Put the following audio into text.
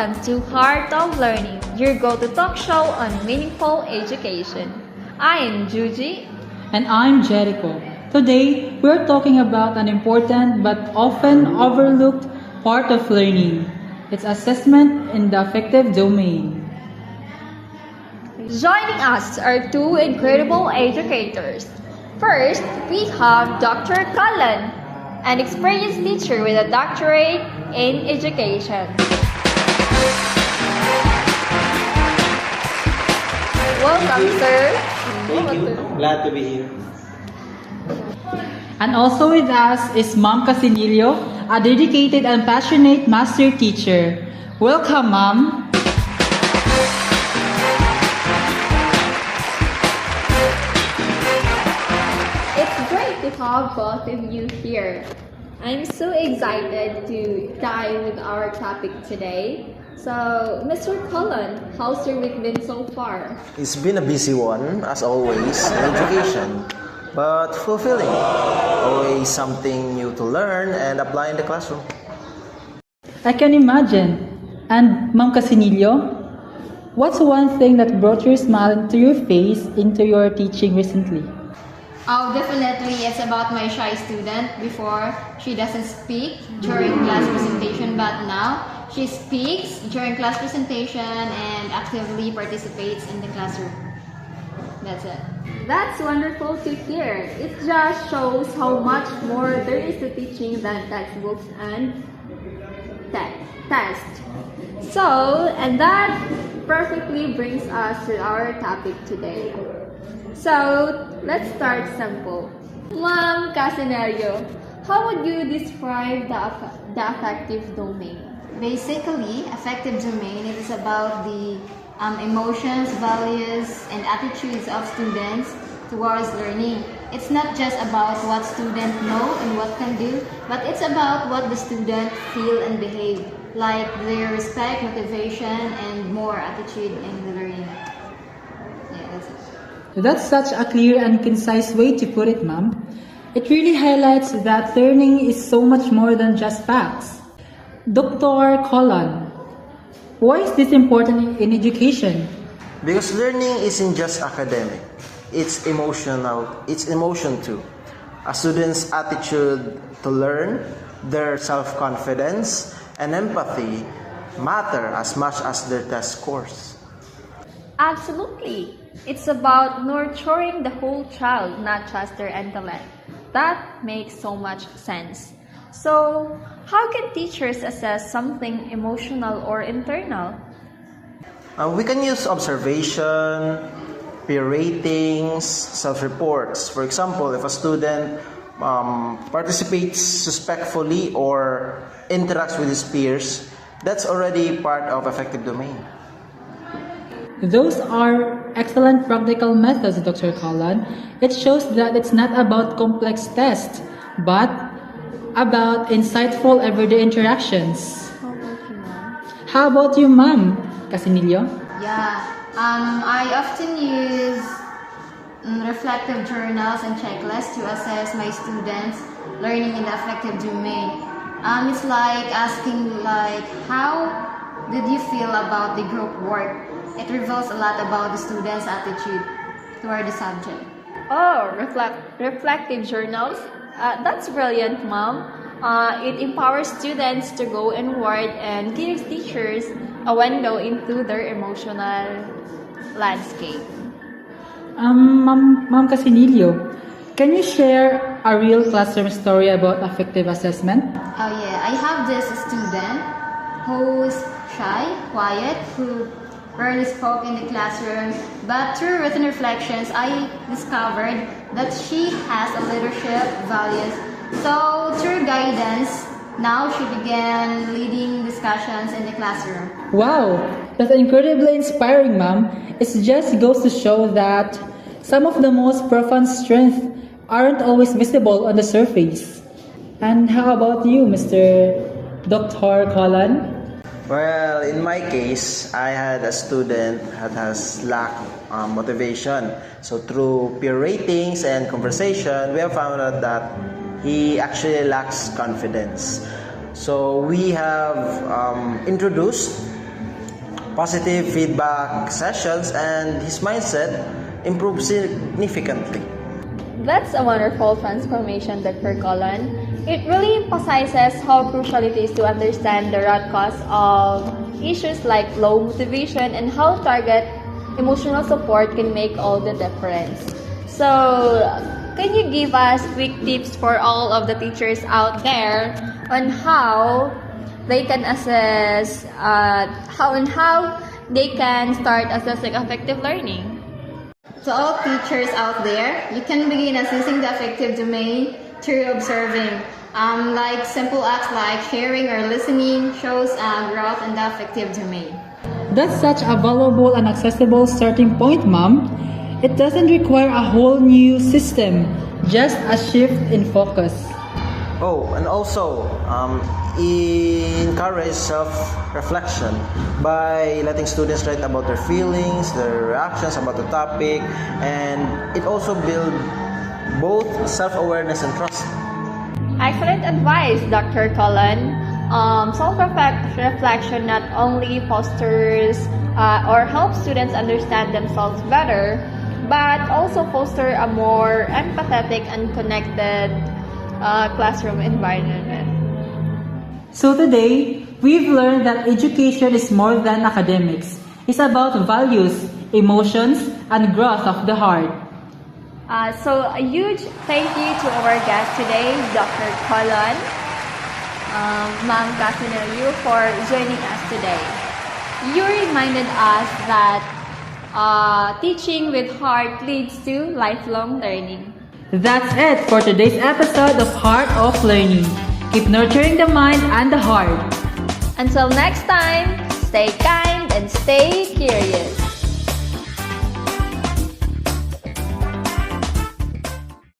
Welcome to Heart of Learning, your go-to talk show on meaningful education. I am Juji. And I'm Jericho. Today, we're talking about an important but often overlooked part of learning. It's assessment in the affective domain. Joining us are two incredible educators. First, we have Dr. Cullen, an experienced teacher with a doctorate in education. Welcome, sir. Thank you. Glad to be here. And also with us is Ma'am Casinilio, a dedicated and passionate master teacher. Welcome, Ma'am. It's great to have both of you here. I'm so excited to dive with our topic today. So, Mr. Cullen, how's your week been so far? It's been a busy one, as always, in education, but fulfilling. Always something new to learn and apply in the classroom. I can imagine. And Ma'am Casinilio, what's one thing that brought your smile to your face into your teaching recently? Oh, definitely. It's about my shy student. Before, she doesn't speak during class presentation, but now she speaks during class presentation and actively participates in the classroom. That's it. That's wonderful to hear. It just shows how much more there is to teaching than textbooks and tests. So, and that perfectly brings us to our topic today. So, let's start simple. Ma'am Casinello, how would you describe the affective domain? Basically, affective domain is about the emotions, values, and attitudes of students towards learning. It's not just about what students know and what can do, but it's about what the student feel and behave, like their respect, motivation, and more attitude in the learning. Yeah, that's it. That's such a clear and concise way to put it, Ma'am. It really highlights that learning is so much more than just facts. Dr. Cullen, why is this important in education? Because learning isn't just academic, it's emotional, it's emotion too. A student's attitude to learn, their self-confidence, and empathy matter as much as their test scores. Absolutely. It's about nurturing the whole child, not just their intellect. That makes so much sense. So, how can teachers assess something emotional or internal? We can use observation, peer ratings, self-reports. For example, if a student participates respectfully or interacts with his peers, that's already part of affective domain. Those are excellent practical methods, Dr. Cullen. It shows that it's not about complex tests, but about insightful everyday interactions. How about you, Ma'am? How about you, Ma'am Casinillo? Yeah, I often use reflective journals and checklists to assess my students' learning in the affective domain. It's like asking how did you feel about the group work? It reveals a lot about the student's attitude toward the subject. Oh, reflective journals? That's brilliant, Mom. It empowers students to go inward and gives teachers a window into their emotional landscape. Ma'am Casinillo, can you share a real classroom story about affective assessment? Oh yeah, I have this student who's shy, quiet, who rarely spoke in the classroom, but through written reflections, I discovered that she has a leadership values. So through guidance, now she began leading discussions in the classroom. Wow, that's incredibly inspiring, Ma'am. It just goes to show that some of the most profound strengths aren't always visible on the surface. And how about you, Mr. Dr. Cullen? Well, in my case, I had a student that has lacked motivation. So through peer ratings and conversation, we have found out that he actually lacks confidence. So we have introduced positive feedback sessions, and his mindset improved significantly. That's a wonderful transformation, Dr. Colon. It really emphasizes how crucial it is to understand the root cause of issues like low motivation and how target emotional support can make all the difference. So, can you give us quick tips for all of the teachers out there on how they can assess how they can start assessing effective learning? To all teachers out there, you can begin assessing the affective domain through observing. Like simple acts like hearing or listening shows growth in the affective domain. That's such a valuable and accessible starting point, Mom. It doesn't require a whole new system, just a shift in focus. Oh, and also encourage self-reflection by letting students write about their feelings, their reactions about the topic, and it also builds both self-awareness and trust. Excellent advice, Dr. Colon. Self-reflection not only fosters or helps students understand themselves better, but also foster a more empathetic and connected classroom environment. So today, we've learned that education is more than academics. It's about values, emotions, and growth of the heart. So a huge thank you to our guest today, Dr. Colon, Ma'am Casinelio, for joining us today. You reminded us that teaching with heart leads to lifelong learning. That's it for today's episode of Heart of Learning. Keep nurturing the mind and the heart. Until next time, stay calm.